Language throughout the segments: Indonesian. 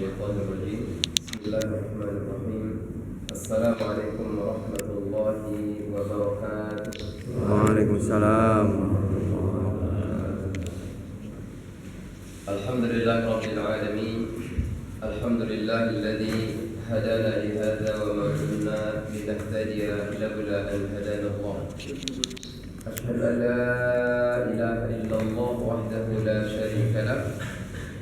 الشيطان الرجيم. بسم الله الرحمن الرحيم. السلام عليكم ورحمة الله وبركاته. وعليكم السلام. الحمد لله رب العالمين. الحمد لله الذي هدانا لهذا وما كنا لنهتدي لولا أن هدانا الله. أشهد أن لا إله إلا الله وحده لا شريك له،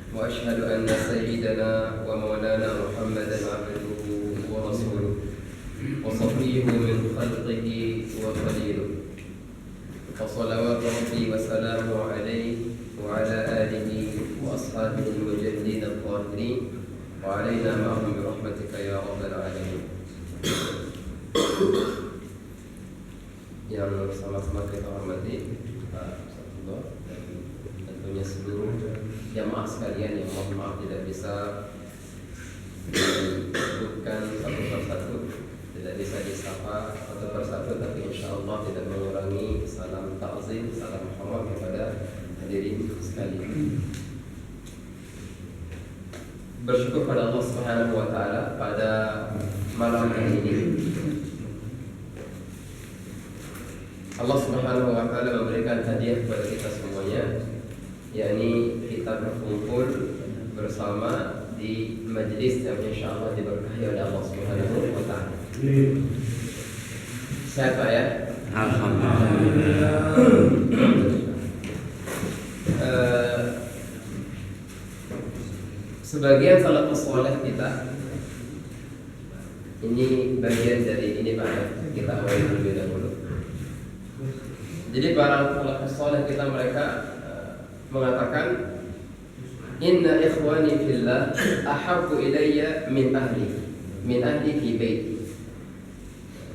وأشهد أن سيدنا ومولانا محمدا عبده ورسوله وصفيه من خلقه وخليله، وصلوات ربي وسلامه عليه وعلى آله وأصحابه المجاهدين الطاهرين، وعلينا معهم برحمتك يا رب العالمين. Yang sama-sama kita hormati Pak Ustadz dan tentunya seluruh jamaah sekalian yang mohon maaf tidak bisa disebutkan satu persatu, tidak bisa disapa satu persatu, tapi insya Allah tidak mengurangi salam ta'zim, salam hormat kepada hadirin sekalian. Bersyukur pada Allah Subhanahu wa Ta'ala pada malam hari ini Allah Subhanahu wa Ta'ala memberikan hadiah kepada kita semuanya, yakni kita berkumpul bersama di majlis yang insyaallah diberkahi oleh Allah Subhanahu wa Ta'ala. Siapa ya? Alhamdulillah. Sebagian salafus saleh kita ini bagian dari ini Pak, kita awali terlebih dahulu. Jadi para salafus saleh kita mereka mengatakan inna ikhwani fillah ahabbu ilayya min ahli fi baiti.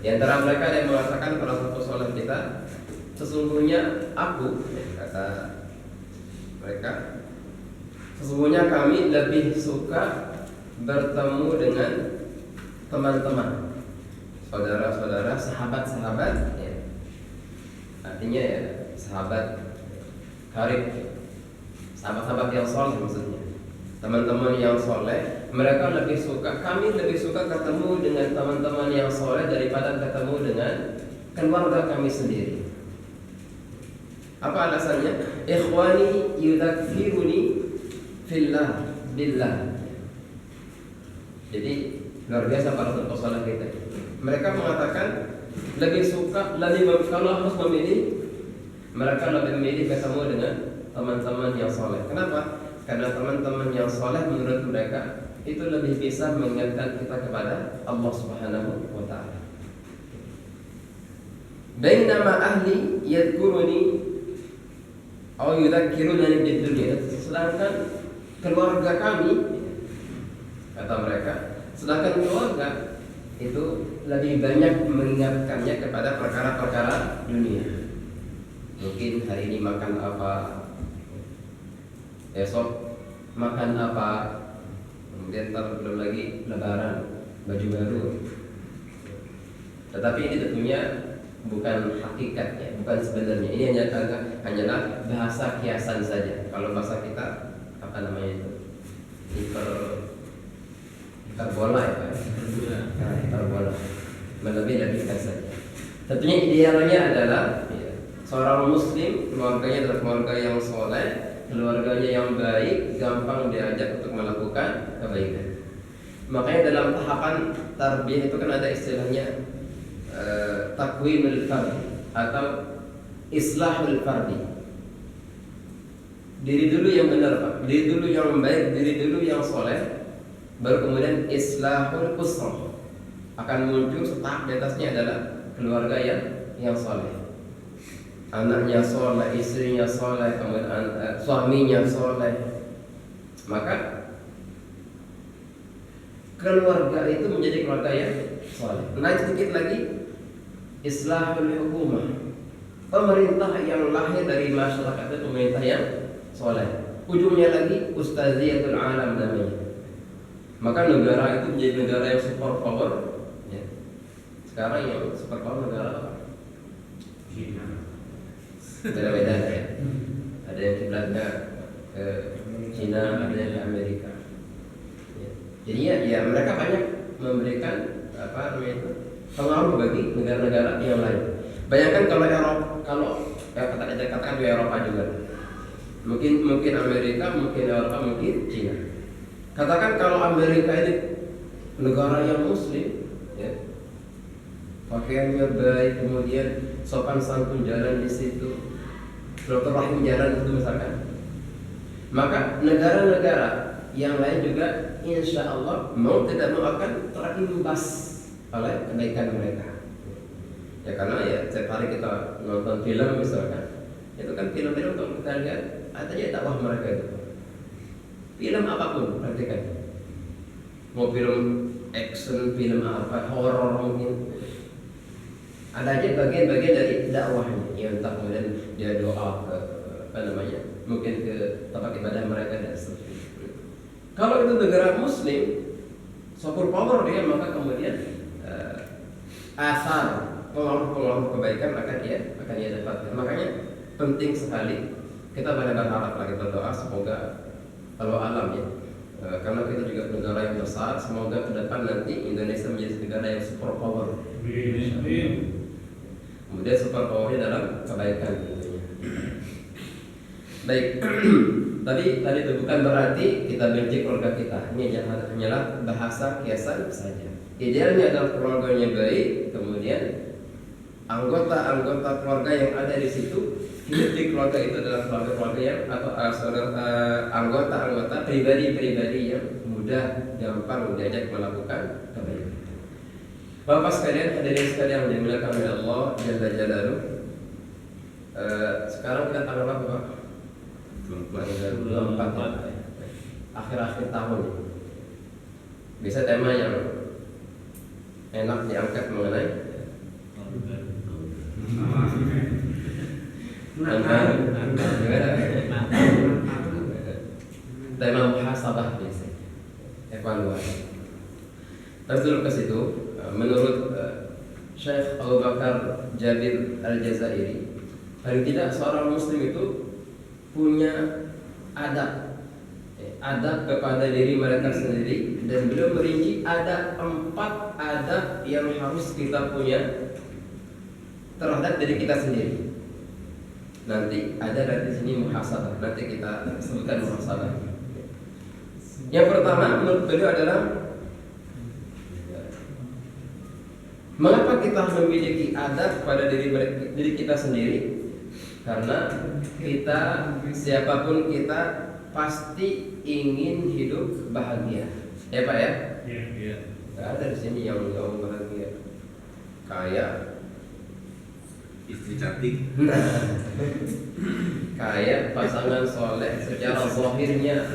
Di antara mereka ada yang mengatakan para salafus saleh kita, sesungguhnya aku, kata mereka, sesungguhnya kami lebih suka bertemu dengan teman-teman, saudara-saudara, sahabat-sahabat, ya. Artinya ya sahabat karib, sahabat-sahabat yang soleh maksudnya, teman-teman yang soleh. Mereka lebih suka, kami lebih suka ketemu dengan teman-teman yang soleh daripada ketemu dengan keluarga kami sendiri. Apa alasannya? Ikhwani yudzakkiruni fillah billah. Jadi luar biasa para salafus kita. Mereka mengatakan lebih suka, kalau harus memilih, mereka lebih memilih ketemu dengan teman-teman yang soleh. Kenapa? Karena teman-teman yang soleh menurut mereka itu lebih bisa mengingatkan kita kepada Allah Subhanahu wa Ta'ala. Bainama ahli yadhkuruni atau yudzakkiruni bid-dunya, sedangkan keluarga kami, kata mereka, sedangkan keluarga itu lebih banyak mengingatkannya kepada perkara-perkara dunia. Mungkin hari ini makan apa, besok makan apa, kemudian belum lagi lebaran, baju baru. Tetapi ini tentunya bukan hakikatnya, bukan sebenarnya. Ini hanyalah bahasa kiasan saja. Kalau bahasa kita apa namanya itu? Hiperbola ya Pak? Hiperbola, melebih-lebihkan saja. Tentunya idealnya adalah seorang muslim, keluarganya adalah keluarga yang soleh, keluarganya yang baik, gampang diajak untuk melakukan kebaikan. Makanya dalam tahapan tarbiyah itu kan ada istilahnya takwinul fard atau islahul fardi. Diri dulu yang benar Pak, diri dulu yang baik, diri dulu yang soleh, baru kemudian islahul usrah. Akan muncul setahap di atasnya adalah keluarga yang soleh. Anaknya soleh, istrinya soleh, kemudian suaminya soleh. Maka keluarga itu menjadi keluarga yang soleh. Naik sedikit lagi, islahul hukumah. Pemerintah yang lahir dari masyarakat itu pemerintah yang soleh. Ujungnya lagi ustaziyatul alam namanya. Maka negara itu menjadi negara yang super power. Ya. Sekarang yang super power negara apa? China. Beda-beda ya. Ada yang kiblatnya ke China, ada yang ke Amerika. Ya. ya mereka banyak memberikan apa namanya itu pengaruh bagi negara-negara yang lain. Bayangkan kalau katakan di Eropa juga, mungkin Amerika, mungkin Eropa, mungkin Cina. Katakan kalau Amerika ini negara yang Muslim, ya, pakaiannya baik, kemudian sopan santun jalan di situ, silaturahim jalan itu misalkan, maka negara-negara yang lain juga insya Allah mau tidak mau akan terimbas oleh kebaikan mereka. Ya karena ya setiap hari kita nonton film misalkan, itu kan film-film untuk kita lihat ada aja dakwah mereka itu. Film apapun perhatikan, mau film action, film apa, horor mungkin, ada aja bagian-bagian dari dakwahnya. Ya entah kemudian dia doa ke apa namanya, mungkin ke tempat ibadah mereka dan seterusnya. Kalau itu negara Muslim, super power dia, maka kemudian asal pengaruh kebaikan akan dia dapatkan. Makanya penting sekali kita berharap lagi berdoa semoga kalau alam ya, karena kita juga negara yang besar, semoga ke depan nanti Indonesia menjadi negara yang super power. Kemudian super powernya dalam kebaikan tentunya. Baik. Tadi itu bukan berarti kita benci keluarga kita. Ini hanyalah bahasa kiasan saja. Idealnya adalah keluarganya baik, kemudian anggota-anggota keluarga yang ada di situ, hidup di keluarga itu adalah keluarga yang atau anggota-anggota pribadi-pribadi yang mudah, gampang diajak melakukan kebaikan. Bapak sekalian, hadirin sekalian yang dimuliakan oleh Allah Jalla Jalaluh. Sekarang kita tanggal apa, Pak? 24 akhir-akhir tahun. Bisa tema yang enak diangkat mengenai tema muhasabah biasanya, evaluasi. Terus dulu ke situ, menurut Syekh Abu Bakar Jabir Al-Jazairi, paling tidak seorang muslim itu punya adab kepada diri mereka sendiri, dan beliau merinci ada 4 adab yang harus kita punya terhadap diri kita sendiri. Nanti ada dari sini muhasabah, nanti kita sebutkan muhasabah. Yang pertama menurut beliau adalah mengapa kita memiliki adab pada diri kita sendiri? Karena kita, siapapun kita, pasti ingin hidup bahagia. Ya Pak ya? Iya. Gak ada di sini yang gak bahagia. Kaya, istri cantik, kaya, pasangan soleh, secara zahirnya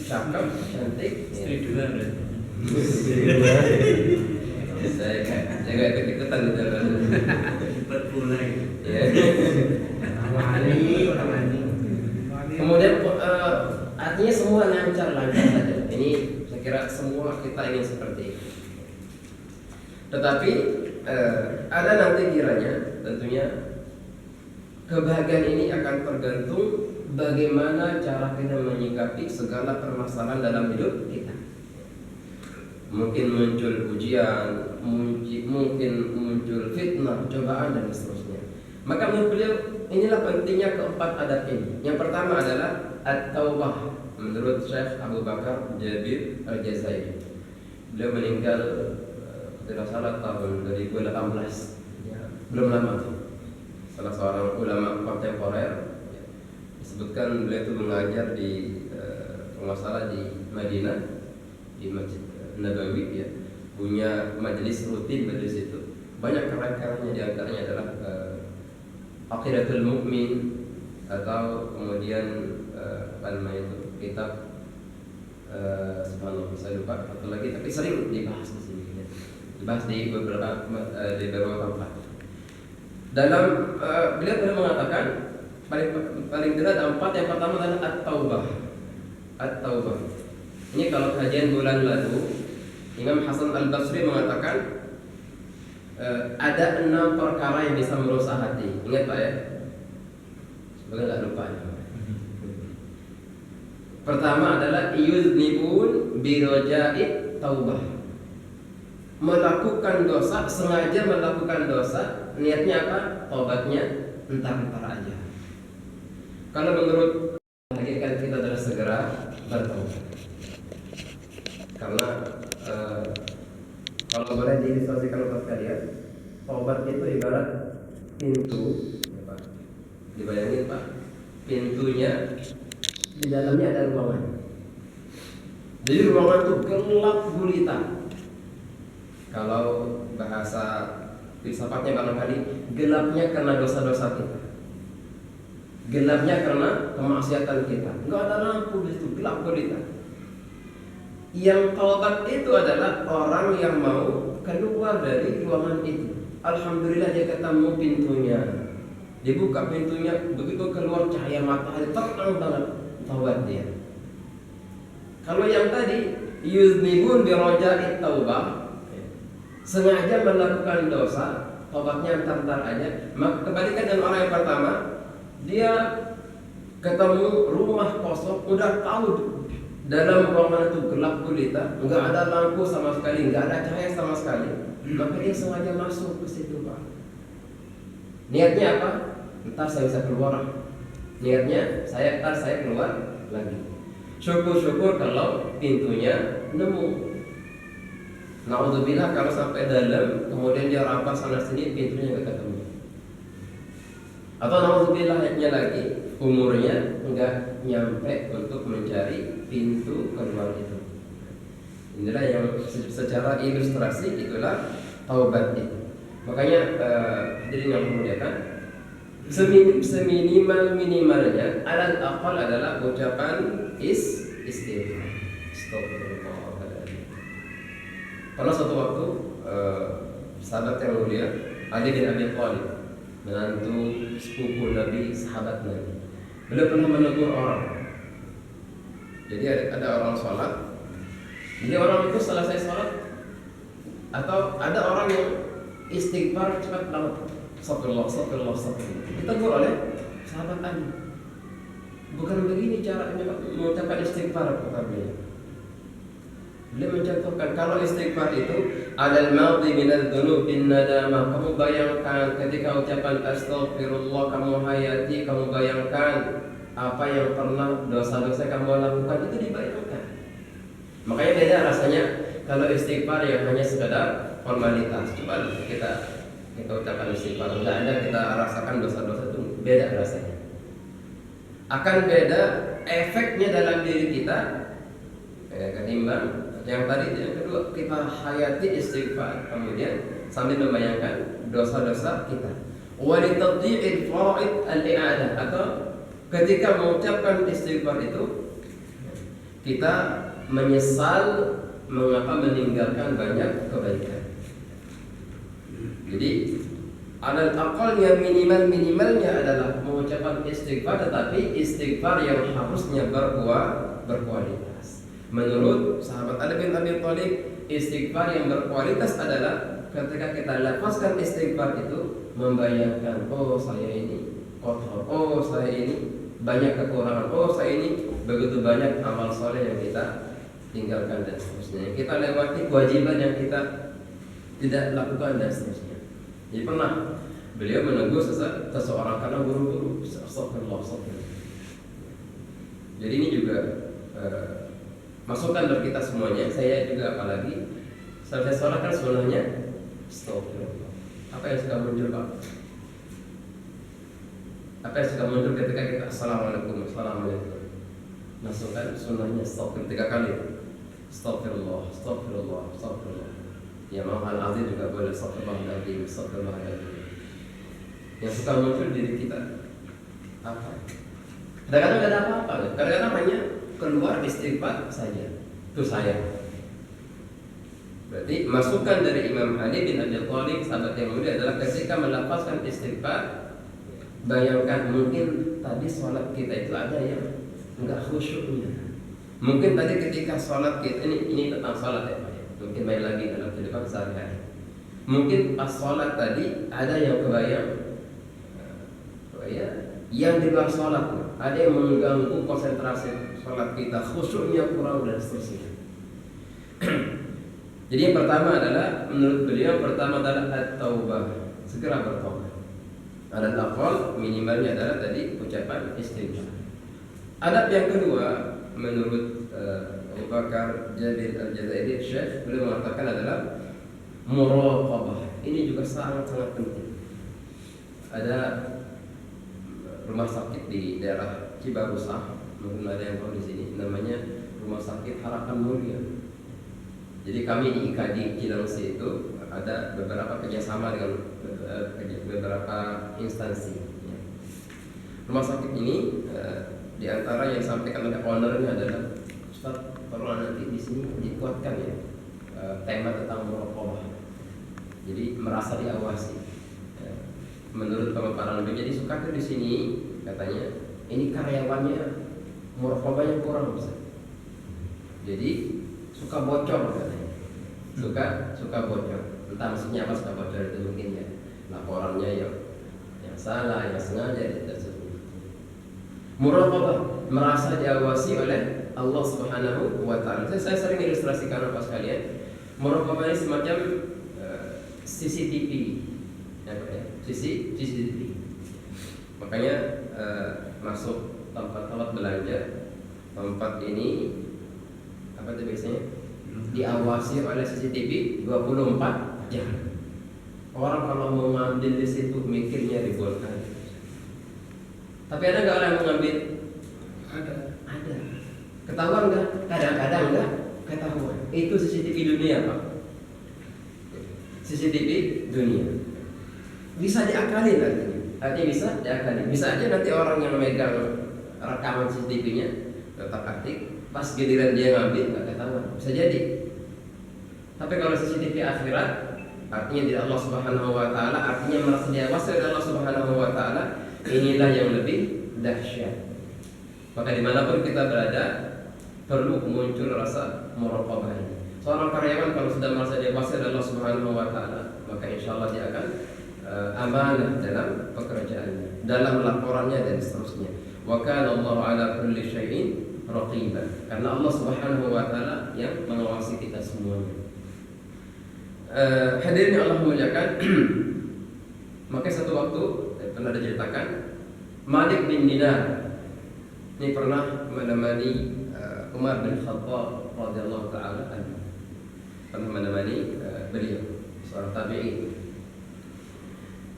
cakep, cantik, istri dua berarti. Saya gak ikut-ikutan gitu. Berpulai. Ya. Kemudian artinya semua lancar saja. Ini saya kira semua kita ingin seperti itu. Tetapi ada nanti kiranya tentunya kebahagiaan ini akan tergantung bagaimana cara kita menyikapi segala permasalahan dalam hidup kita. Mungkin muncul ujian, mungkin muncul fitnah, cobaan dan seterusnya. Maka menurut beliau inilah pentingnya keempat adab ini. Yang pertama adalah at-taubah. Menurut Syekh Abu Bakar Jabir Al-Jazairi, beliau meninggal tidak salah tahun 2018, ya, belum lama. Salah seorang ulama kontemporer, ya, disebutkan beliau itu mengajar di pengusaha di Madinah, di Masjid Nabawi, ya, punya majelis rutin di situ. Banyak karya-karyanya, di antaranya adalah Aqidatul Mu'min, atau kemudian apa namanya itu, kitab subhanallah saya lupa atau lagi, tapi sering dibahas di sini, ya. Dibahas di beberapa tempat. Dalam beliau mengatakan paling tidak ada 4. Yang pertama adalah at-taubah. At-taubah. Ini kalau kajian bulan lalu Imam Hasan Al-Basri mengatakan ada 6 perkara yang bisa merusak hati. Ingat Pak ya? Semoga nggak lupa ya. Pertama adalah yuznibun biroja'it taubah. Melakukan dosa, sengaja melakukan dosa, niatnya apa? Taubatnya entar-entar aja. Kalau menurut lagi kan kita harus segera bertaubat. Karena kalau boleh diilustrasikan untuk kalian, taubat itu ibarat pintu, ya Pak. Dibayangin Pak, pintunya di dalamnya ada ruangan. Jadi ruangan itu gelap gulita. Kalau bahasa filsafatnya barangkali gelapnya karena dosa-dosa kita, gelapnya karena kemaksiatan kita. Enggak ada lampu di situ, gelap gulita. Yang taubat itu adalah orang yang mau keluar dari ruangan itu. Alhamdulillah dia ketemu pintunya, dibuka pintunya, begitu keluar cahaya matahari terang banget, taubat dia. Kalau yang tadi yuznibun biroja'it taubah, sengaja melakukan dosa, taubatnya entar-entar aja. Maka kebalikan dengan orang yang pertama, dia ketemu rumah kosong, udah tahu dalam ruangan itu gelap gulita, nggak ada lampu sama sekali, nggak ada cahaya sama sekali, maka dia sengaja masuk ke situ Pak. Niatnya apa? Entar saya bisa keluar. Niatnya entar saya keluar lagi. Syukur-syukur kalau pintunya nemu. Naudzubillah kalau sampai dalam, kemudian dia rampas sana sini, pintunya nggak ketemu. Atau naudzubillah-nya lagi, umurnya nggak nyampe untuk mencari pintu keluar itu. Inilah yang secara ilustrasi itulah taubat itu. Makanya hadirin yang memuliakan, seminimal-minimalnya alal aqal adalah ucapan istighfar. Astagfirullahaladzim. Pada suatu waktu sahabat yang mulia Ali bin Abi Thalib, menantu sepupu Nabi, sahabat Nabi, beliau pernah menegur orang. Jadi ada orang sholat, jadi orang itu selesai sholat, atau ada orang yang istighfar cepat banget, astagfirullah, astagfirullah, astagfirullah, ditegur oleh sahabat Ali. Bukan begini cara mengucapkan istighfar, kata beliau. Beliau mencontohkan kalau istighfar itu alal madhi minal dzunub bin nadamah. Kamu bayangkan ketika ucapan astagfirullah kamu hayati, kamu bayangkan apa yang pernah dosa-dosa kamu lakukan itu dibayangkan. Makanya beda rasanya kalau istighfar yang hanya sekedar formalitas. Coba kita ucapkan istighfar, enggak ada kita rasakan dosa-dosa itu, beda rasanya. Akan beda efeknya dalam diri kita ketimbang yang tadi. Yang kedua, kita hayati istighfar, kemudian sambil membayangkan dosa-dosa kita. Wa li tadhi'il fara'id al-i'adah, atau ketika mengucapkan istighfar itu kita menyesal mengapa meninggalkan banyak kebaikan. Jadi alal aqal yang minimalnya adalah mengucapkan istighfar, tetapi istighfar yang harusnya berkualitas. Menurut sahabat Ali bin Abi Thalib, istighfar yang berkualitas adalah ketika kita lafazkan istighfar itu membayangkan, oh saya ini kotor, oh saya ini banyak kekurangan, oh saya ini begitu banyak amal soleh yang kita tinggalkan dan seterusnya, kita lewati kewajiban yang kita tidak lakukan dan seterusnya. Jadi pernah beliau menegur seseorang karena buru-buru, astagfirullah. Jadi ini juga masukan bagi kita semuanya. Saya juga apalagi selesai sholat kan sunnahnya astagfirullah. Apa yang sudah muncul Pak? Apa yang sudah muncul ketika kita assalamualaikum, assalamualaikum? Masukkan sunnahnya astagfirullah 3 kali. Astagfirullah, astagfirullah, astagfirullah. Ya mahal azim juga boleh, astagfirullahaladzim, astagfirullahaladzim. Yang suka muncul diri kita apa? Kadang-kadang gak ada apa-apa, kadang-kadang hanya keluar istighfar saja. Itu saya. Berarti masukan dari Imam Ali bin Abi Thalib, sahabat yang mulia, adalah ketika melafazkan istighfar, bayangkan mungkin tadi sholat kita itu ada yang enggak khusyuknya. Mungkin tadi ketika sholat kita ini tentang sholat ya Pak. Mungkin main lagi dalam kehidupan sehari-hari. Mungkin pas sholat tadi ada yang kebayang yang di luar sholat, ada yang mengganggu konsentrasi sholat kita, khusyuknya kurang dan seterusnya. Jadi yang pertama adalah, menurut beliau, pertama adalah at-taubah, segera bertobat. Adab al-aqal minimalnya adalah tadi ucapan istighfar. Adab yang kedua, menurut Abu Bakar Jabir Al-Jazairi Syekh, beliau mengatakan adalah muraqabah. Ini juga sangat-sangat penting. Ada rumah sakit di daerah Cibarusah, mungkin ada yang tahu di sini, namanya Rumah Sakit Harapan Mulia. Jadi kami di IKD Cilengsi itu ada beberapa kerjasama dengan beberapa instansi. Rumah sakit ini di antara yang disampaikan oleh ownernya adalah, Ustaz, tolong nanti di sini dikuatkan ya tema tentang muraqabah. Jadi merasa diawasi. Menurut pemaparan beliau, jadi suka di sini katanya ini karyawannya muraqabahnya kurang, Ustaz. Jadi suka bocor katanya. Suka bocor. Entah maksudnya apa suka bocor itu, mungkin ya laporannya yang salah, yang sengaja dan sebagainya. Muraqabah, merasa diawasi oleh Allah Subhanahu wa taala. Saya sering ilustrasikan apa sekalian. Muraqabah ini semacam CCTV. CCTV. Makanya masuk tempat-tempat belanja, tempat ini apa itu biasanya diawasi oleh CCTV 24 jam. Orang kalau mau ngambil di situ mikirnya ribuan kali. Tapi ada nggak orang yang mengambil? Ada. Ketahuan nggak? Kadang-kadang nggak ketahuan. Itu CCTV dunia, Pak. CCTV dunia. Bisa diakalin artinya. Artinya bisa diakalin. Bisa aja nanti orang yang memegang rekaman CCTV-nya tetap aktif. Pas giliran dia ngambil nggak ketahuan, bisa jadi. Tapi kalau CCTV akhirat, artinya di Allah Subhanahu wa taala, artinya merasa diawasi oleh Allah Subhanahu wa taala, inilah yang lebih dahsyat. Maka dimanapun kita berada, perlu muncul rasa muraqabah ini. Seorang karyawan kalau sudah merasa diawasi oleh Allah Subhanahu wa taala, maka insya Allah dia akan amanah dalam pekerjaannya, dalam laporannya dan seterusnya. Wa kana Allahu ala kulli syai'in raqiban. Karena Allah Subhanahu wa taala yang mengawasi kita semuanya. Hadirin Allah muliakan. Maka satu waktu pernah diceritakan Malik bin Dinar ini pernah menemani Umar bin Khattab radhiyallahu taala anhu. Pernah menemani beliau, seorang tabi'in.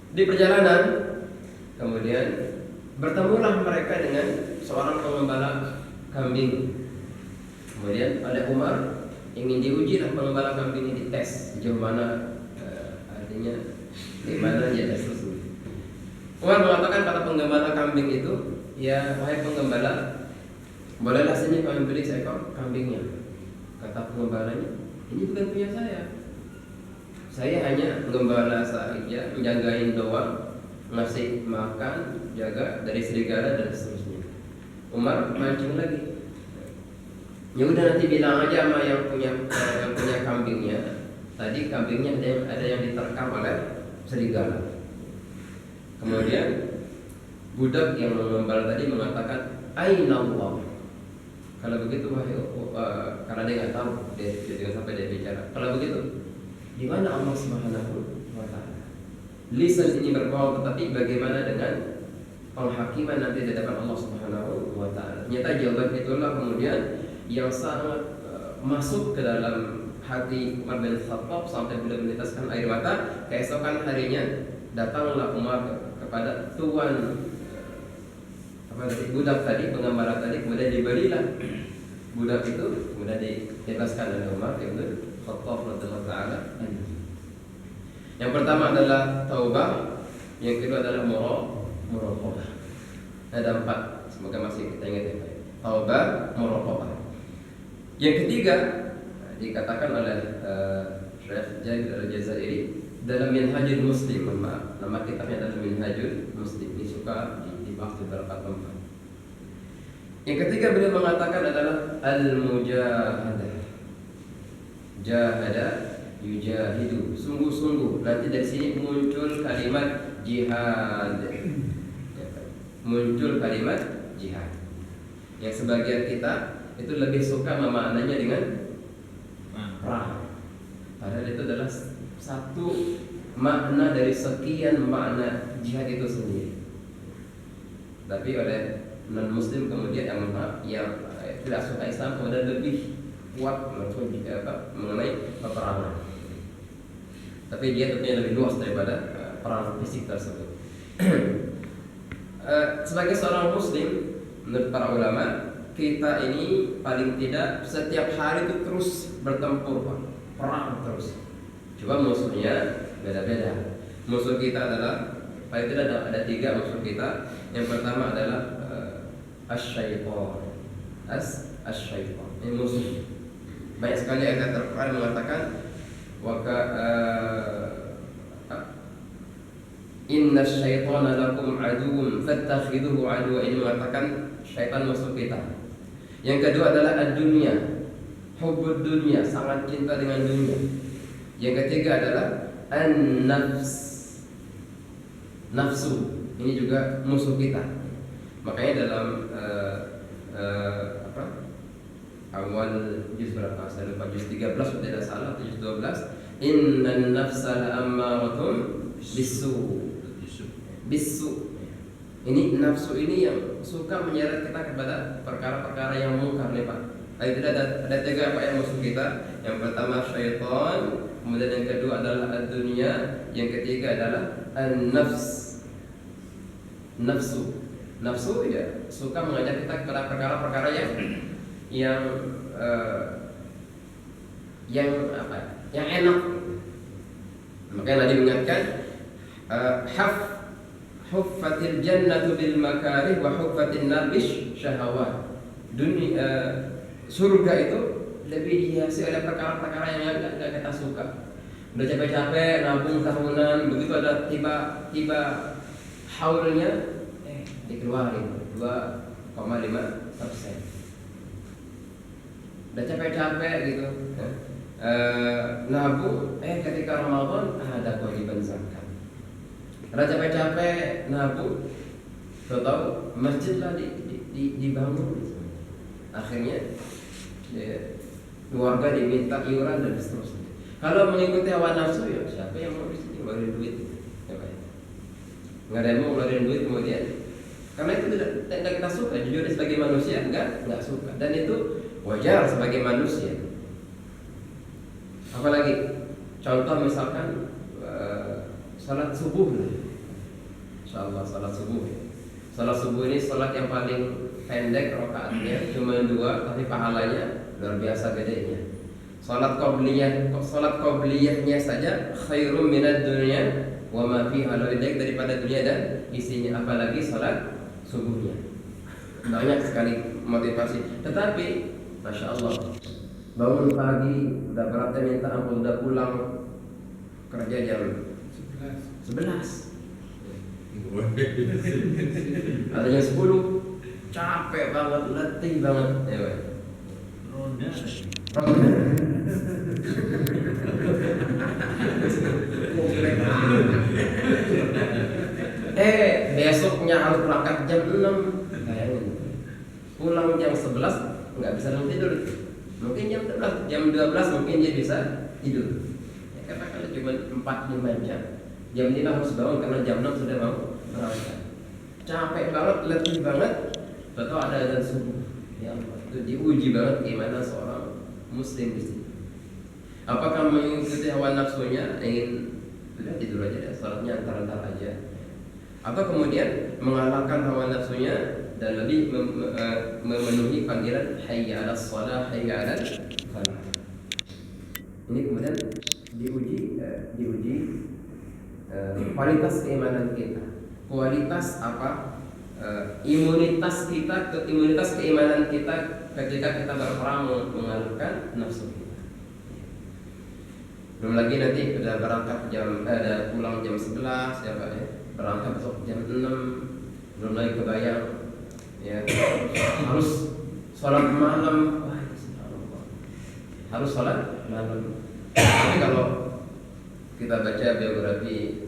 Di perjalanan kemudian bertemulah mereka dengan seorang pengembala kambing. Kemudian oleh Umar ingin diuji lah pengembala kambing ini, dites sejauh mana artinya di mana dia tes tersebut. Umar mengatakan kata penggembala kambing itu, ya wahai penggembala, bolehlah sini kami beli seekor kambingnya. Kata pengembalanya, ini bukan punya saya hanya gembala saja, menjagain doang, ngasih makan, jaga dari serigala dan seterusnya. Umar mancing lagi. Ya udah nanti bilang aja sama yang punya kambingnya. Tadi kambingnya ada yang diterkam oleh serigala. Kemudian budak yang mengembala tadi mengatakan, Aina Allah. Kalau begitu karena dia nggak tahu, dia jangan sampai dia bicara. Kalau begitu, di mana Allah Subhanahu wa taala? Lisan ini berbohong, tetapi bagaimana dengan penghakiman nanti di hadapan Allah Subhanahu wa taala? Nyata jawaban itulah kemudian yang sangat masuk ke dalam hati Umar bin Khattab sampai beliau menitaskan air mata. Keesokan harinya datanglah Umar kepada tuan budak tadi, pengembala tadi, kemudian dibelilah budak itu, kemudian dibebaskan oleh Umar bin Khattab radhiyallahu taala. Yang pertama adalah taubah, yang kedua adalah muraqabah. Ada 4, semoga masih kita ingat ya. Taubah, muraqabah. Yang ketiga dikatakan oleh Syekh Jabir Al-Jazairi dalam Minhajul Muslim, nama kitabnya adalah Minhajul Muslim. Ini suka dibahas di beberapa tempat. Yang ketiga beliau mengatakan adalah al-mujahadah. Jahada yujahidu, sungguh-sungguh. Nanti dari sini muncul kalimat jihad. Muncul kalimat jihad. Yang sebagian kita itu lebih suka memaknanya dengan perang. Padahal itu adalah satu makna dari sekian makna jihad itu sendiri. Tapi oleh non muslim kemudian yang tidak suka Islam kemudian lebih kuat mengenai peperangan. Tapi dia tentunya lebih luas daripada perang fisik tersebut. Sebagai seorang muslim, menurut para ulama, kita ini paling tidak setiap hari itu terus bertempur, Pak. Perang terus. Coba musuhnya beda-beda. Musuh kita adalah paling tidak ada 3 musuh kita. Yang pertama adalah asy-syaitan. Asy-syaitan. Ini musuh. Banyak sekali ayat Al-Qur'an mengatakan inna syaitana lakum aduwwun fattakhidhuhu aduwwa. Ini mengatakan syaitan musuh kita. Yang kedua adalah ad-dunya, hubbud dunya, sangat cinta dengan dunia. Yang ketiga adalah an-nafs, nafsu. Ini juga musuh kita. Makanya dalam awal juz berapa? Saya lupa, juz 13 kalau tidak salah, atau juz 12. Innan nafsa la'ammaratun bisu. Ini nafsu ini yang suka menyeret kita kepada perkara-perkara yang mungkar nih, Pak. Tidak ada 3 Pak yang musuh kita. Yang pertama syaitan, kemudian yang kedua adalah ad-dunya, yang ketiga adalah an-nafs. Nafsu ya suka mengajak kita kepada perkara-perkara yang enak. Makanya Nabi mengingatkan huffatil jannatu bil makarih wa huffatin nar bis syahawat. Surga itu lebih dihiasi oleh perkara-perkara yang enggak kita suka. Udah capek-capek nabung tahunan, begitu ada tiba haulnya dikeluarin 2,5%. Udah capek-capek gitu, nabung, ketika Ramadan ada kewajiban zakat. Udah capek-capek nabung, tahu masjid lah dibangun. Akhirnya keluarga diminta iuran dan seterusnya. Kalau mengikuti hawa nafsu, ya siapa yang mau di sini ngeluarin duit? Nggak ada yang mau ngeluarin duit kemudian. Karena itu tidak kita suka. Jujur sebagai manusia nggak suka. Dan itu wajar sebagai manusia. Apalagi contoh misalkan salat subuh. Insyaallah salat subuh. Salat subuh ini salat yang paling pendek rakaatnya, cuma 2, tapi pahalanya luar biasa gedenya. Salat qabliyahnya saja khairum minad dunya wa ma fiha, lebih baik daripada dunia dan isinya, apalagi salat subuhnya. Banyak sekali motivasi. Tetapi Masya Allah, bangun pagi udah beratnya minta ampun, udah pulang kerja jam 11 atau jam 10, capek banget, letih banget, Ronda. Besoknya harus berangkat jam 6. Bayangin, pulang jam 11 nggak bisa langsung tidur. Mungkin jam 12 mungkin dia bisa tidur. Katakanlah cuma 4-5 jam. Jam 5 harus bangun karena jam 6 sudah mau berangkat. Capek banget, letih banget. Betul ada azan subuh. Ya Allah, itu diuji banget gimana seorang muslim di sini. Apakah mengikuti hawa nafsunya, ingin sudah tidur aja deh, salatnya antar-antar aja, atau kemudian mengalahkan hawa nafsunya dan lebih memenuhi panggilan hayya 'alas shalah, hayya 'alal falah. Ini kemudian diuji kualitas keimanan kita, kualitas imunitas keimanan kita ketika kita berperang mengalahkan nafsu kita. Belum lagi nanti udah berangkat pulang jam 11 ya Pak ya, berangkat besok jam 6, belum lagi kebayang ya harus sholat malam. Wah, harus sholat malam. Tapi kalau kita baca biografi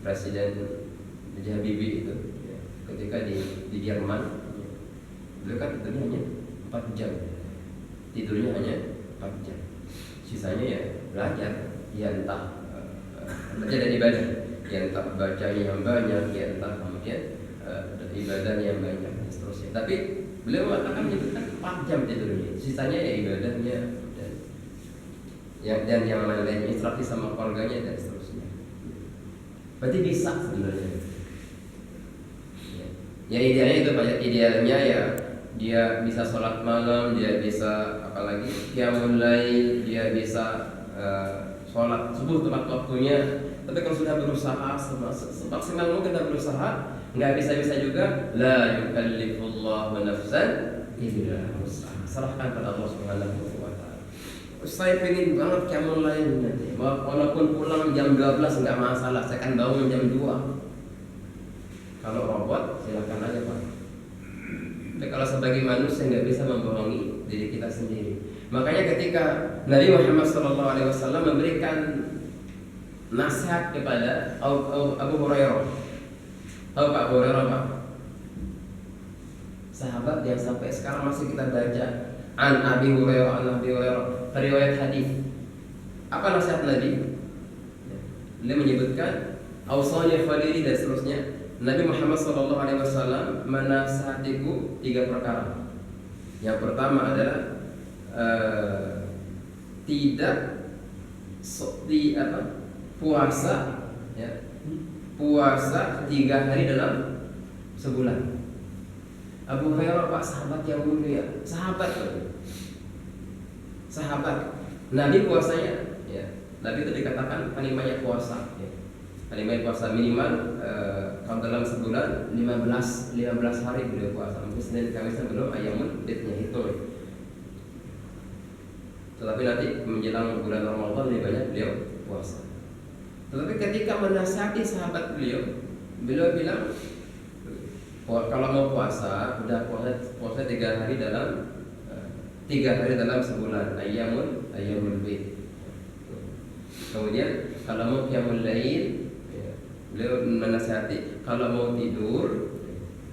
Presiden B.J. Habibie itu ya, ketika di Jerman, beliau kan tidurnya hanya 4 jam. sisanya ya belajar, ya entah belajar dan ibadah, ya entah bacanya yang banyak, ya entah kemudian ibadah yang banyak dan seterusnya. Tapi beliau mengatakan menyebutkan 4 jam tidurnya, sisanya ya ibadahnya dan yang lain-lain, interaksi sama keluarganya dan seterusnya. Berarti bisa sebenarnya. Ya idealnya itu banyak, idealnya ya dia bisa sholat malam, dia bisa apalagi qiyamul lail, dia bisa sholat subuh tepat waktunya. Tapi kalau sudah berusaha semaksimal mungkin kita berusaha, nggak bisa juga, la yukallifullahu nafsan illa wus'aha. Serahkan pada Allah Subhanahu wa taala. Saya pengen banget qiyamul lail nanti. Walaupun pulang jam 12 nggak masalah, saya akan bangun jam 2. Kalau robot silakan aja Pak. Tapi kalau sebagai manusia nggak bisa membohongi diri kita sendiri. Makanya ketika Nabi Muhammad SAW memberikan nasihat kepada Abu Hurairah, tahu Pak Abu Hurairah Pak? Sahabat yang sampai sekarang masih kita baca, an Abi Hurairah, riwayat hadis. Apa nasihat Nabi? Dia menyebutkan ausani khalili dan seterusnya. Nabi Muhammad SAW menasihatiku 3 perkara. Yang pertama adalah puasa, ya, puasa 3 hari dalam sebulan. Abu Hurairah Pak, sahabat yang mulia, sahabat. Nabi puasanya, ya, Nabi itu dikatakan paling banyak puasa. Ya. Paling banyak puasa minimal kalau dalam sebulan 15 hari beliau puasa. Mungkin Senin Kamis belum ayamul bidnya hitung. Tetapi nanti menjelang bulan Ramadan lebih banyak beliau puasa. Tetapi ketika menasihati sahabat beliau bilang kalau mau puasa udah puasa 3 hari dalam 3 hari dalam sebulan, ayamul bid. Kemudian kalau mau qiyamul lail, beliau menasihati kalau mau tidur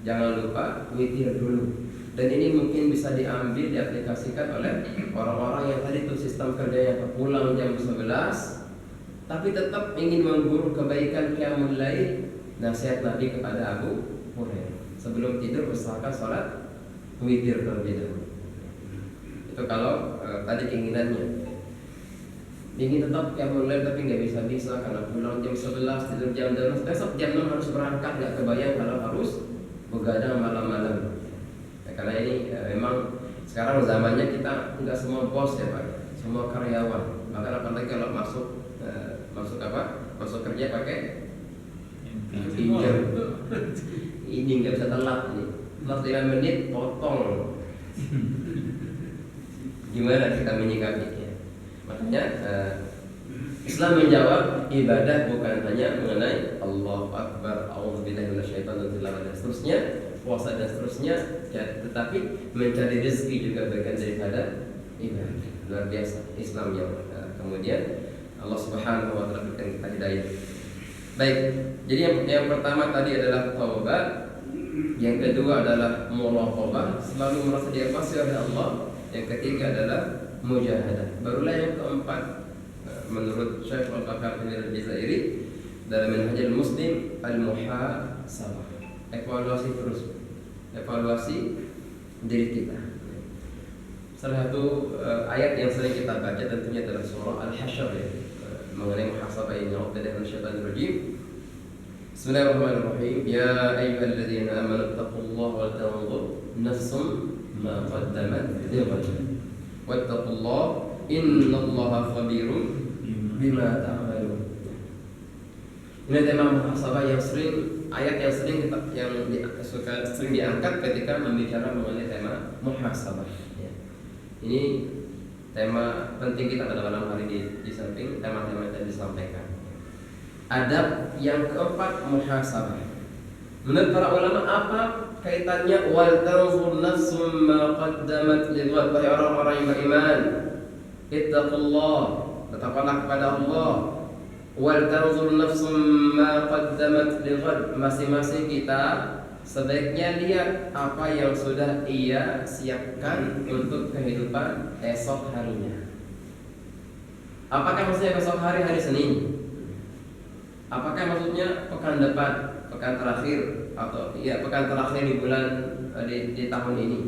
jangan lupa witir dulu. Dan ini mungkin bisa diambil, diaplikasikan oleh orang-orang yang tadi itu sistem kerjanya pulang jam 11 tapi tetap ingin memburu kebaikan qiyamul lail. Nasihat Nabi kepada Abu Hurairah, sebelum tidur usahakan sholat witir terlebih dahulu. Itu kalau tadi keinginannya ingin tetap qiyamul lail tapi nggak bisa karena pulang jam 11 tidur jam 12, besok jam 6 harus berangkat, nggak kebayang kalau harus begadang malam-malam. Karena ini memang sekarang zamannya kita nggak semua bos ya Pak, semua karyawan. Bahkan apalagi kalau masuk kerja pakai pinjam. Ini nggak bisa telat nih, telat 5 menit potong. Gimana kita menyikapinya? Makanya Islam menjawab ibadah bukan hanya mengenai Allahu Akbar, A'udzubillahi minasyaitonir rajim dan seterusnya, puasa dan seterusnya, tetapi mencari rezeki juga bagian daripada ibadah. Luar biasa Islam yang kemudian Allah Subhanahu wa taala berikan kita hidayah. Baik, jadi yang pertama tadi adalah taubat, yang kedua adalah muraqabah, selalu merasa diawasi oleh Allah, yang ketiga adalah mujahadah. Barulah yang keempat menurut Syekh Al-Bakar Al-Jazairi dalam Minhajul Muslim al-muhasabah. Evaluasi terus, evaluasi diri kita. Salah satu ayat yang sering kita baca tentunya adalah surah Al-Hasyr ya, mengenai muhasabah ini. A'udzubillahi minasyaitonir rajim. Bismillahirrahmanirrahim. Ya ayyuhalladzina amanu taqullaha wa tanzur nafsum ma qaddamat lighad. Wattaqullaha innallaha khabirun bima ta'malun. Ini tema muhasabah yang sering, ayat yang sering sering diangkat ketika membicara mengenai tema muhasabah. Ya. Ini tema penting kita pada malam hari di samping tema-tema yang disampaikan. Adab yang keempat muhasabah. Menurut para ulama apa kaitannya wal tanzur nafsum ma qaddamat lighad? Wahai orang-orang yang beriman, ittaqullah, tetaplah kepada Allah. Wal tanzur nafsum ma qaddamat lighad, masing-masing kita sebaiknya lihat apa yang sudah ia siapkan untuk kehidupan esok harinya. Apakah maksudnya besok hari Senin? Apakah maksudnya pekan depan, pekan terakhir, atau ya pekan terakhir di bulan di tahun ini?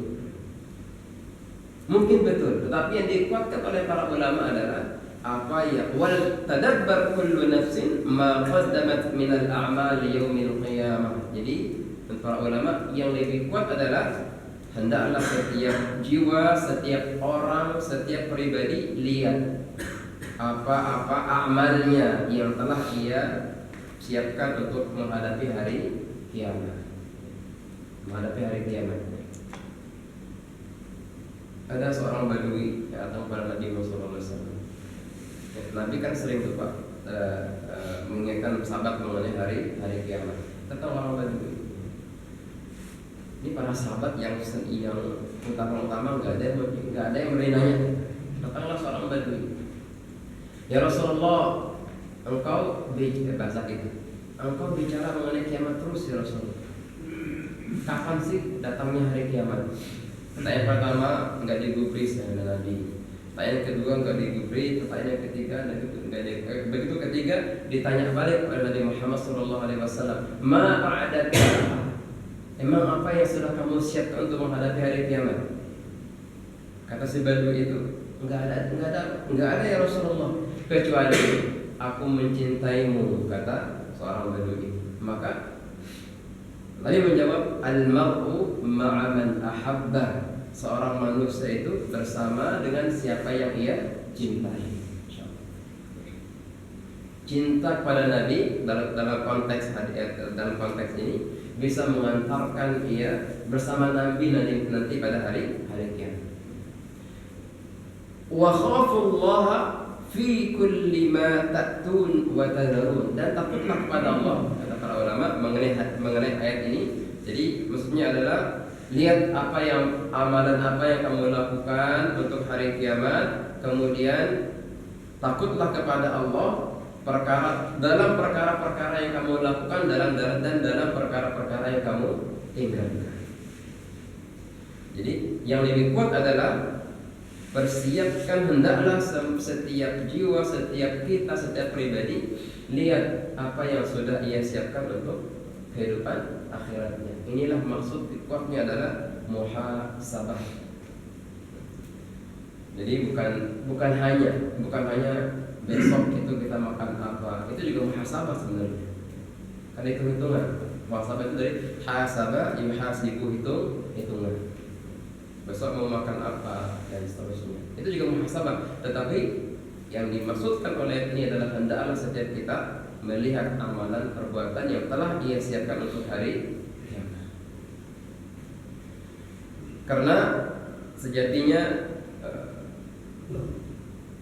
Mungkin betul, tetapi yang dikuatkan oleh para ulama adalah apa ya? Wal tadabbar kullu nafsin ma qaddamat min al-a'mal yaumil qiyamah. Jadi para ulama yang lebih kuat adalah hendaklah setiap jiwa, setiap orang, setiap pribadi lihat apa-apa amalnya yang telah ia siapkan untuk menghadapi hari kiamat. Menghadapi hari kiamat. Ada seorang badui yang datang kepada Nabi Muhammad SAW. Nabi kan sering tuh Pak mengingatkan sahabat mengenai hari kiamat. Datang orang badui. Ini para sahabat yang utama nggak ada yang berani. Datanglah seorang badui. Ya Rasulullah, engkau bahasa itu. Engkau bicara mengenai kiamat terus ya Rasulullah. Kapan sih datangnya hari kiamat? Pertanyaan pertama nggak digubris dengan Nabi. Pertanyaan kedua nggak digubris. Pertanyaan ketiga begitu ketiga ditanya balik oleh Nabi Muhammad SAW. Ma a'adaka? Emang apa yang sudah kamu siapkan untuk menghadapi hari kiamat? Kata si badui itu, enggak ada ya Rasulullah, kecuali aku mencintaimu, kata seorang badui. Maka Nabi menjawab, al-mar'u ma'a man ahabba. Seorang manusia itu bersama dengan siapa yang ia cintai. Cinta kepada Nabi dalam konteks ini bisa mengantarkan ia bersama Nabi nanti pada hari kiamat. Wa khafullaha fi kulli ma ta'tun wa tadharun, dan takutlah kepada Allah, kata para ulama mengenai ayat ini. Jadi maksudnya adalah lihat amalan apa yang kamu lakukan untuk hari kiamat, kemudian takutlah kepada Allah dalam perkara-perkara yang kamu lakukan dan dalam perkara-perkara yang kamu tinggalkan. Jadi yang lebih kuat adalah persiapkan, hendaklah setiap jiwa, setiap kita, setiap pribadi lihat apa yang sudah ia siapkan untuk kehidupan akhiratnya. Inilah maksud kuatnya adalah muhasabah. Jadi bukan hanya besok itu kita makan apa, itu juga muhasabah sebenarnya. Karena itu hitungan. Muhasabah itu dari hasabah, yuhasibu, hitungan. Besok mau makan apa dan seterusnya. Itu juga muhasabah. Tetapi yang dimaksudkan oleh ini adalah hendaklah setiap kita melihat amalan perbuatan yang telah ia siapkan untuk hari kiamat. Karena sejatinya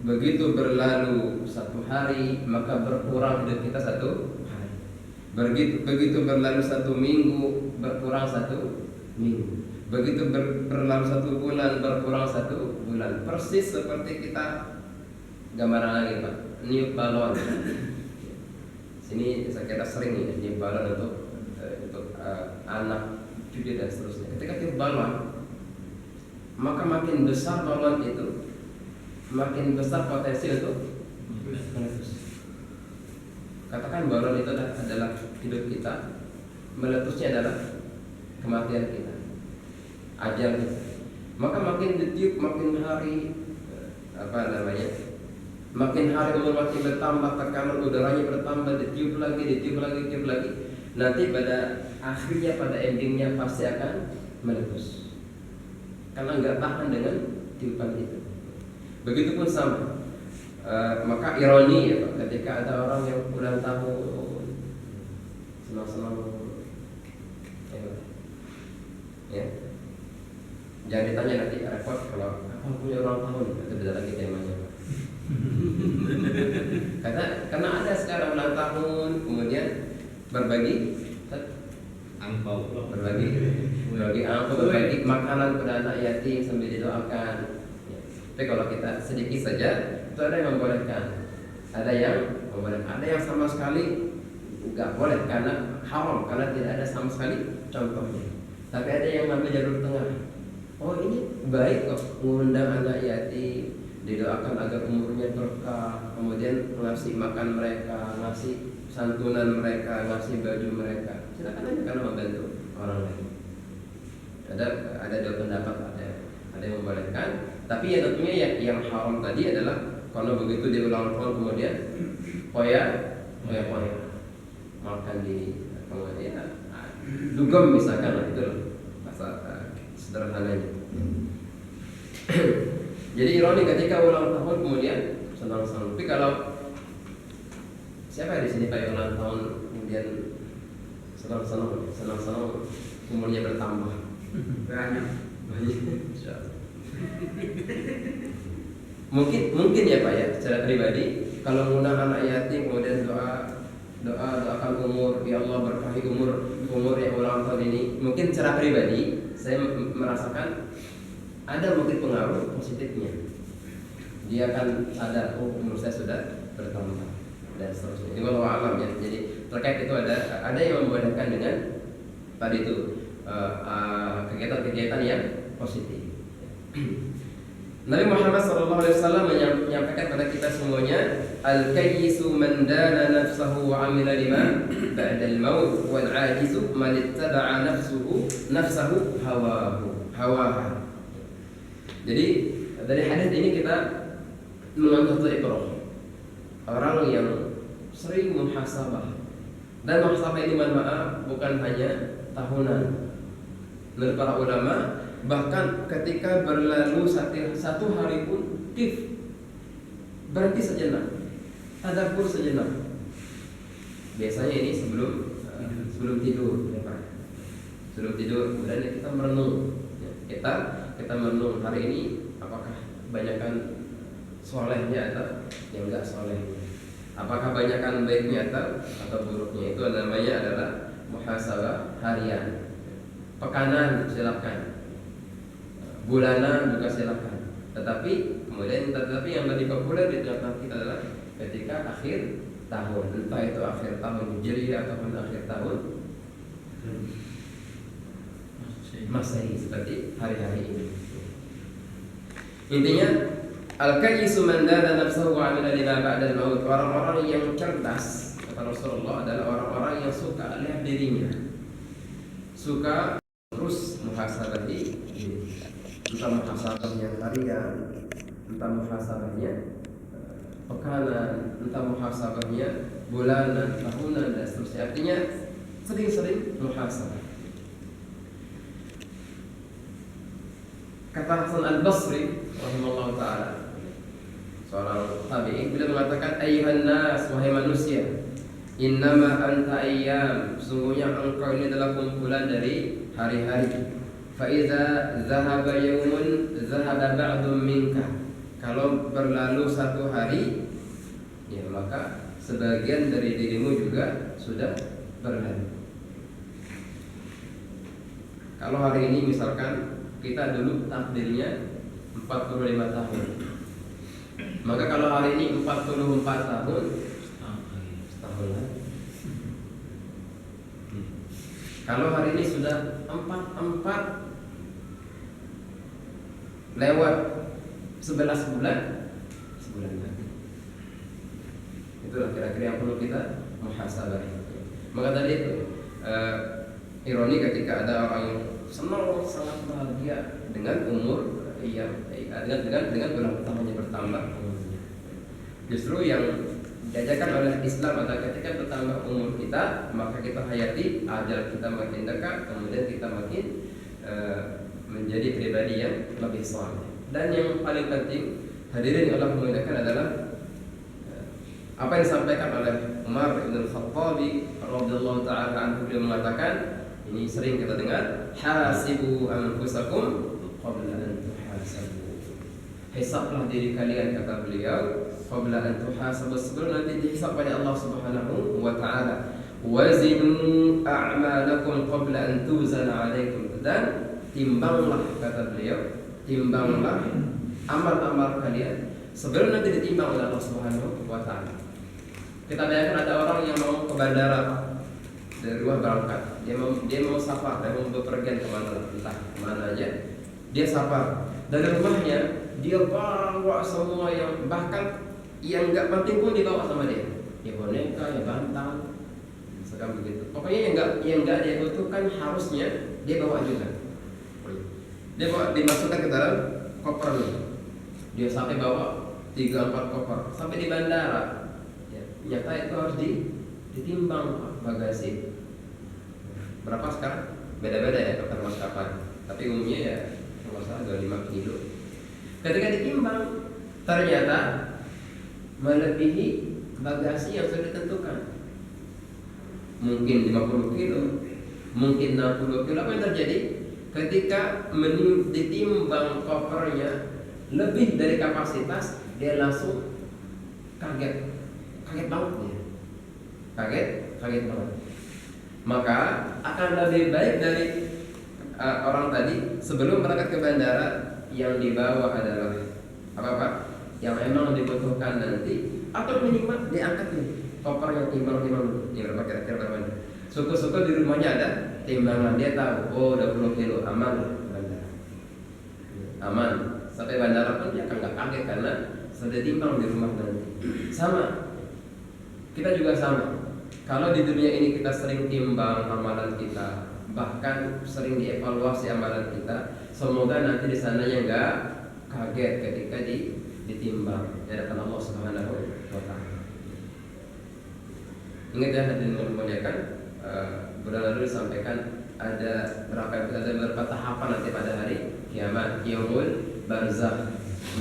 begitu berlalu satu hari, maka berkurang hidup kita satu hari. Begitu berlalu satu minggu, berkurang satu minggu. Begitu berlalu satu bulan, berkurang satu bulan. Persis seperti kita gambaran lagi Pak, niup balon. Sini saya kira sering nih niup balon untuk anak, cucu dan seterusnya. Ketika tiup balon, maka makin besar balon itu, makin besar potensi untuk meletus. Katakan balon itu adalah hidup kita, meletusnya adalah kematian kita, ajal kita. Maka makin ditiup, makin hari makin hari umur makin bertambah, tekanan udaranya bertambah, ditiup lagi. Nanti pada akhirnya, pada endingnya pasti akan meletus, karena nggak tahan dengan tiupan itu. Begitupun sama. Maka ironi ya Pak, ketika ada orang yang ulang tahun senang-senang, ya, jangan ditanya nanti repot kalau apa punya ulang tahun, itu beda lagi temanya Pak. Karena ada sekarang ulang tahun, kemudian berbagi angpau, berbagi makanan kepada anak yatim sambil didoakan. Tapi kalau kita sedikit saja, itu ada yang membolehkan, ada yang membolehkan, ada yang sama sekali nggak boleh karena haram, karena tidak ada sama sekali contohnya. Tapi ada yang ngambil jalur tengah. Oh ini baik kok, mengundang anak yatim, didoakan agar umurnya berkah, kemudian ngasih makan mereka, ngasih santunan mereka, ngasih baju mereka. Silakan aja karena membantu orang lain. Ada dua pendapat, ada yang membolehkan, tapi ya tentunya yang haram tadi adalah kalau begitu dia ulang tahun kemudian poya makan di kemudian dugem misalkan lah, itu bahasa sederhananya. Jadi ironi ketika ulang tahun kemudian senang-senang. Tapi kalau siapa di sini kayak ulang tahun kemudian senang-senang umurnya bertambah banyak. Mungkin ya Pak ya, secara pribadi kalau mengundang anak yatim kemudian doakan umur, ya Allah berkahi umur yang ulang tahun ini. Mungkin secara pribadi saya merasakan ada mungkin pengaruh positifnya. Dia akan sadar, oh umur saya sudah bertambah dan seterusnya. Ini walau alam ya. Jadi terkait itu ada yang membolehkan dengan tadi itu kegiatan-kegiatan yang positif. Nabi Muhammad SAW menyampaikan kepada kita semuanya, al-kayyisu man dana nafsahu wa amila lima ba'dal maut wal 'ajizu man ittaba'a nafsahu hawaha. Jadi dari hadis ini kita mengambil satu ibrah. Orang yang sering muhasabah, dan muhasabah ini bukan hanya tahunan. Menurut para ulama, bahkan ketika berlalu satu hari pun berhenti sejenak, tadabbur sejenak. Biasanya ini sebelum tidur, ya Pak. Sebelum tidur, kemudian kita merenung. Kita merenung hari ini apakah banyakkan solehnya atau yang enggak soleh. Apakah banyakkan baiknya atau buruknya. Itu namanya adalah muhasabah harian. Pekanan silakan, bulanan juga silakan. Tetapi yang lebih populer di tengah kita adalah ketika akhir tahun, entah itu akhir tahun Hijriah ataupun akhir tahun Masehi seperti hari-hari ini. Intinya al-kayyisu man dana nafsahu wa 'amila lima ba'dal maut. Orang-orang yang cerdas, kata Rasulullah, adalah orang-orang yang suka lihat dirinya, suka terus muhasabah diri. Entah muhasabahnya harian, entah muhasabahnya pekanan, entah muhasabahnya bulanan, tahunan, dan seterusnya. Artinya sering-sering muhasabah. Kata Hasan Al-Basri rahimahullah ta'ala, seorang tabi'in, beliau mengatakan, ayyuhan nas, wahai manusia, innama anta ayyam, sungguhnya engkau ini adalah kumpulan dari hari-hari. Fa idza dhahaba yawmun dhahaba ba'dun minka. Kalau berlalu satu hari, ya maka sebagian dari dirimu juga sudah berlalu. Kalau hari ini misalkan kita dulu takdirnya 45 tahun, maka kalau hari ini 44 tahun, setahun lagi. Kalau hari ini sudah 44 lewat 11 bulan, sebulan lagi. Itulah kira-kira yang perlu kita muhasabah. Maka tadi itu ironi ketika ada orang yang senang, sangat bahagia dengan umur yang dengan bulan tahunnya bertambah. Justru yang diajarkan oleh Islam adalah ketika bertambah umur kita, maka kita hayati ajal kita makin dekat, kemudian kita makin menjadi pribadi yang lebih saleh. Dan yang paling penting, hadirin yang Allah muliakan, adalah apa yang disampaikan oleh Umar bin Khattabi radhiyallahu ta'ala anhu. Beliau mengatakan, ini sering kita dengar, hasibu anfusakum qabla an tuhasabu. Hisablah diri kalian, kata beliau, qabla an tuhasabu, sebelum nanti dihisab oleh Allah Subhanahu wa ta'ala. Wazinu a'malakum qabla an tuzana 'alaikum. Dan timbanglah, kata beliau, timbanglah amal-amal kalian sebelum nanti ditimbang oleh Allah Subhanahu wa ta'ala. Kita bayangkan ada orang yang mau ke bandara, dari rumah berangkat, dia mau safar, dia mau bepergian kemana, entah kemana aja, dia safar dari rumahnya dia bawa semua yang bahkan yang nggak penting pun dibawa sama dia. Ya boneka, ya bantal, sekarang begitu. Pokoknya yang nggak dia butuhkan harusnya dia bawa juga. Dia bawa, dimasukkan ke dalam koper nih. Dia sampai bawa 3-4 koper sampai di bandara. Ya, nyata itu harus ditimbang bagasi. Berapa sekarang? Beda-beda ya dokter maskapai. Tapi umumnya ya kalau salah 25 kilo. Ketika ditimbang ternyata melebihi bagasi yang sudah ditentukan. Mungkin 50 kilo, mungkin 60 kilo. Apa yang terjadi? Ketika ditimbang kopernya lebih dari kapasitas, dia langsung kaget banget dia. Kaget banget. Maka akan lebih baik dari orang tadi sebelum berangkat ke bandara yang dibawa adalah apa? Yang emang dibutuhkan nanti, atau minimal diangkat nih kopernya, timbang dulu. Ini berapa kira-kira berapa? Syukur-syukur di rumahnya ada timbangan, dia tahu, oh 20 kilo aman bandara. Aman. Sampai bandara pun dia akan nggak kaget karena sudah timbang di rumah nanti. Sama. Kita juga sama. Kalau di dunia ini kita sering timbang amalan kita, bahkan sering dievaluasi amalan kita, semoga nanti di sananya nggak kaget ketika ditimbang di hadapan Allah Subhanahu wa Ta'ala. Ingat ya hadirin yang dimuliakan, bulan lalu disampaikan ada beberapa tahapan nanti pada hari kiamat, yaumul barzakh,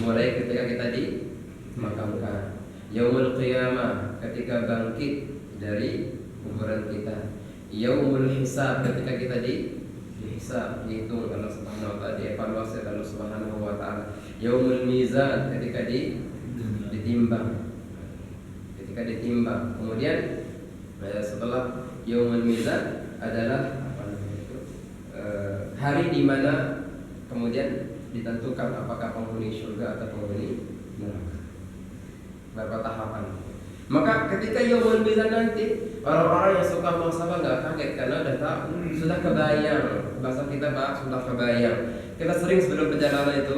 mulai ketika kita dimakamkan, yaumul qiyamah ketika bangkit dari kuburan kita, yaumul hisab ketika kita dihisab, dihitung Allah Subhanahu wa Ta'ala, dievaluasi Allah Subhanahu wa Ta'ala, yaumul mizan ketika ditimbang. Kemudian setelah yaumul mizan adalah hari di mana kemudian ditentukan apakah penghuni surga atau penghuni neraka. Berapa tahapan. Maka ketika yaumul mizan nanti, orang-orang yang suka muhasabah nggak kaget karena udah tahu, sudah kebayang. Bahasa kita sudah kebayang. Kita sering sebelum perjalanan itu,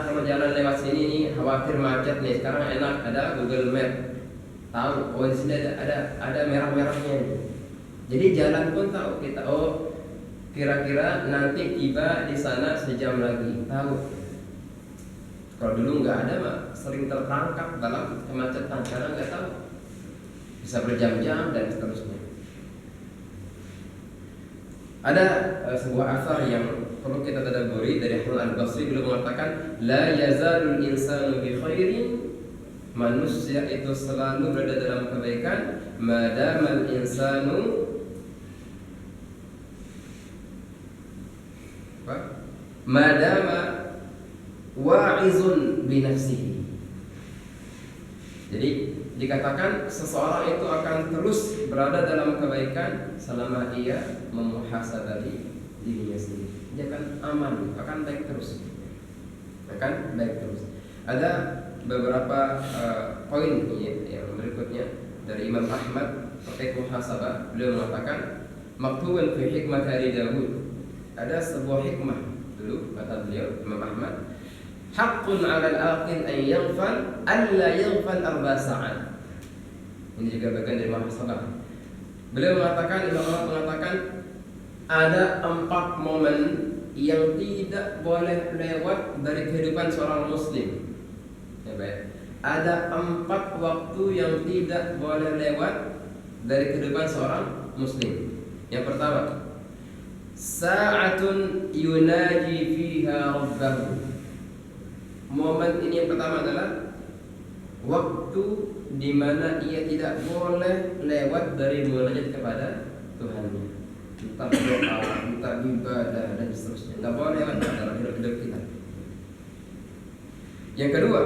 kalau jalan lewat sini nih khawatir macet nih. Sekarang enak ada Google Map. Tahu, oh di sini ada merah-merahnya. Jadi jalan pun tahu kita, oh kira-kira nanti tiba di sana sejam lagi. Tahu. Kalau dulu nggak ada mah sering terperangkap dalam kemacetan, karena nggak tahu, bisa berjam-jam dan seterusnya. Ada sebuah asar yang perlu kita tadabburi dari Hasan al-Basri, beliau mengatakan, la yazalul insanu bi khairin, manusia itu selalu berada dalam kebaikan, madamal insanu madama wa'izun binafsihi. Jadi dikatakan seseorang itu akan terus berada dalam kebaikan selama ia memuhasabah dirinya sendiri. Dia akan aman, akan baik terus. Ada beberapa poin yang berikutnya dari Imam Ahmad terkait muhasabah. Beliau mengatakan, maktubun fi hikmah dari Daud. Ada sebuah hikmah dulu kata beliau Imam Ahmad, haqqun 'alal aqil an yaghfal alla yaghfal 4 sa'at. Ini juga bagian dari muhasabah. Beliau mengatakan, Imam Ahmad mengatakan, ada 4 momen yang tidak boleh lewat dari kehidupan seorang muslim. Ya, baik. Ada 4 waktu yang tidak boleh lewat dari kehidupan seorang muslim. Yang pertama, sa'atun yunaji fiha rabbahu. Momen ini yang pertama adalah waktu di mana ia tidak boleh lewat dari munajat kepada Tuhannya, entah doa, entah ibadah dan seterusnya. Tidak boleh lewat dalam hidup kita. Yang kedua,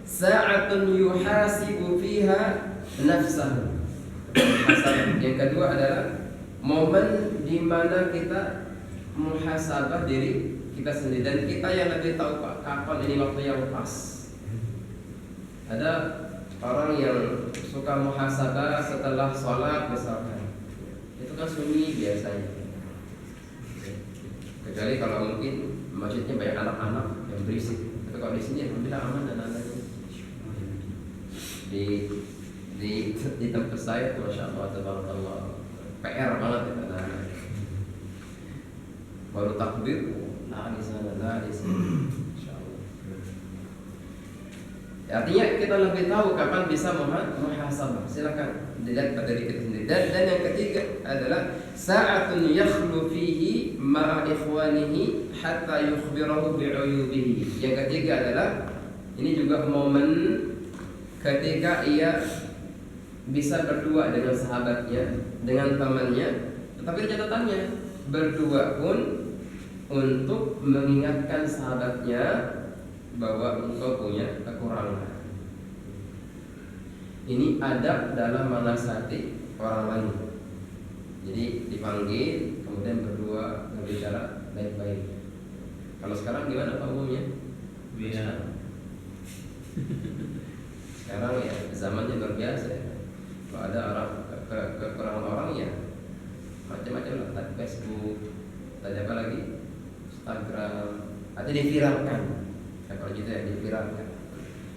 sa'atun yuhasibu fiha nafsahu. Yang kedua adalah momen di mana kita muhasabah diri kita sendiri, dan kita yang lebih tahu kapan ini waktu yang pas. Ada orang yang suka muhasabah setelah sholat misalkan, itu kan sunyi biasanya. Kecuali kalau mungkin masjidnya banyak anak-anak yang berisik. Tapi kalau di sini alhamdulillah aman dan anak-anaknya. Di tempat saya, masya Allah, tabarakallah, PR banget ya anak-anak. Baru takbir, lari sana, lari sini, masya Allah. Artinya kita lebih tahu kapan bisa muhasabah. Silakan dilihat pada diri kita sendiri. Dan yang ketiga adalah sa'atun yakhlu fihi ma'a ikhwanihi hatta yukhbirahu bi'uyubihi. Yang ketiga adalah ini juga momen ketika ia bisa berdua dengan sahabatnya, dengan temannya, tetapi catatannya berdua pun untuk mengingatkan sahabatnya bahwa engkau punya kekurangan. Ini adab dalam menasihati orang lain. Jadi dipanggil, kemudian berdua berbicara baik-baik. Kalau sekarang gimana Pak umumnya? Biar Sekarang ya zamannya luar biasa ya. Kalau ada orang kekurangan orang ya macam-macam lah, tadi Facebook, tadi apa lagi, Instagram, atau diviralkan. Ya, kalau gitu ya diviralkan.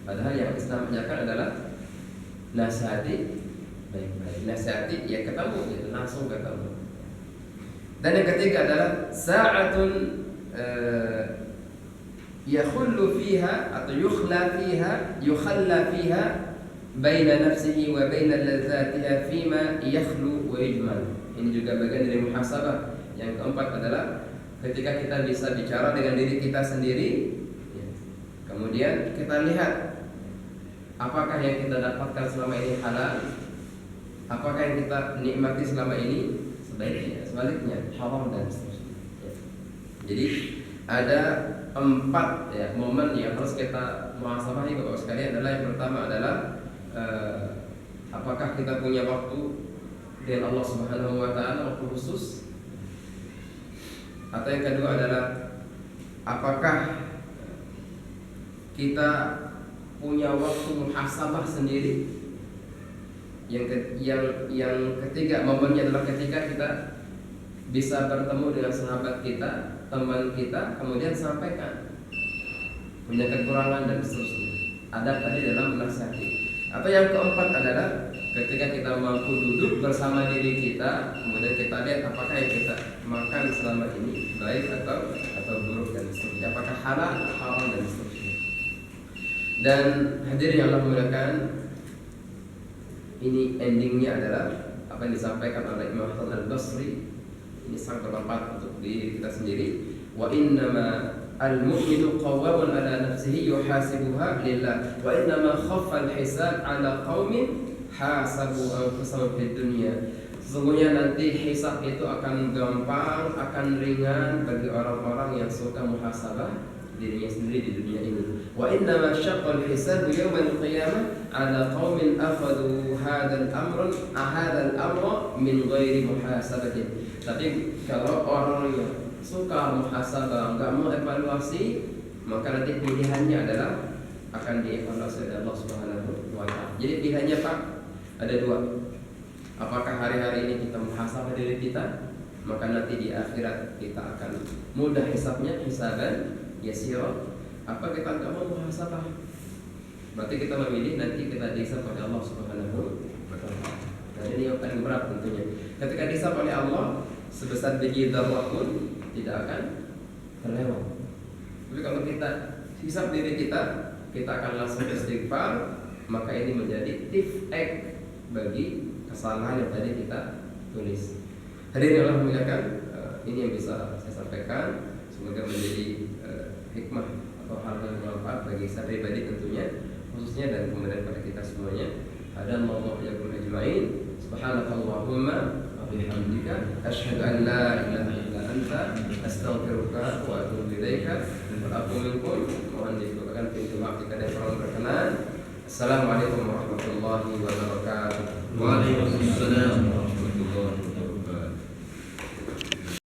Padahal yang Islam ajarkan adalah nasihati baik-baik. Nasihati ya ketemu gitu, langsung ketemu. Dan yang ketiga adalah sa'atun yakhullu fiha atau yukhalla fiha baina nafsihi wa baina ladzatiha fima yakhlu wa yujmal. Ini juga bagian dari muhasabah. Yang keempat adalah ketika kita bisa bicara dengan diri kita sendiri, kemudian kita lihat apakah yang kita dapatkan selama ini halal, apakah yang kita nikmati selama ini sebaliknya haram dan seterusnya. Jadi ada 4 ya momen yang harus kita muhasabahi Bapak sekalian. Adalah yang pertama adalah apakah kita punya waktu dengan Allah Subhanahu wa taala, waktu khusus? Atau yang kedua adalah apakah kita punya waktu muhasabah sendiri? Yang ketiga momennya adalah ketika kita bisa bertemu dengan sahabat kita, teman kita, kemudian sampaikan punya kekurangan dan seterusnya. Ada tadi dalam menasihati. Atau yang keempat adalah ketika kita mampu duduk bersama diri kita, kemudian kita lihat apakah yang kita makan selama ini baik atau buruk dan seterusnya, apakah halal, haram dan seterusnya. Dan hadirin yang Allah muliakan, ini endingnya adalah apa yang disampaikan oleh Imam Hasan Al-Basri. Ini sangat bermanfaat untuk diri kita sendiri. Wa innama al-mu'minu qawwamun ala nafsihi yuhasibuha lillah wa innama khaffa al-hisab ala qaumin hasabu anfusahum fid dunya. Sesungguhnya nanti hisab itu akan gampang, akan ringan bagi orang-orang yang suka muhasabah dirinya sendiri di dunia ini. Wa innama syaqqa al-hisab yawm al-qiyamah ala qaumin akhadhu hadzal amra min ghairi muhasabatin. Tapi kalau orang yang suka muhasabah, enggak mau evaluasi, maka nanti pilihannya adalah akan dievaluasi oleh Allah Subhanahu wa taala. Jadi pilihannya Pak ada 2. Apakah hari-hari ini kita muhasabah diri kita, maka nanti di akhirat kita akan mudah hisabnya, hisaban yasira. Apa kita enggak mau muhasabah? Berarti kita memilih nanti kita dihisab oleh Allah Subhanahu wa taala. Nah, ini yang paling berat tentunya. Ketika dihisab oleh Allah, sebesar biji dzarrah pun tidak akan terlewat. Tapi kalau kita hisab diri kita, kita akan langsung istighfar, maka ini menjadi tifek bagi kesalahan yang tadi kita tulis. Hadirin Allah muliakan, ini yang bisa saya sampaikan. Semoga menjadi hikmah atau hal yang bermanfaat bagi saya pribadi tentunya, khususnya dan kemudian pada kita semuanya. Hadallahu iyyakum ajma'in. Subhanakallahumma wa bihamdika asyhadu an la ilaha illa anta astaghfiruka wa atubu ilaika. Wa aqulu minkum mohon dibukakan pintu maaf jika ada yang berkenan. Assalamualaikum warahmatullahi wabarakatuh. Waalaikumsalam warahmatullahi wabarakatuh.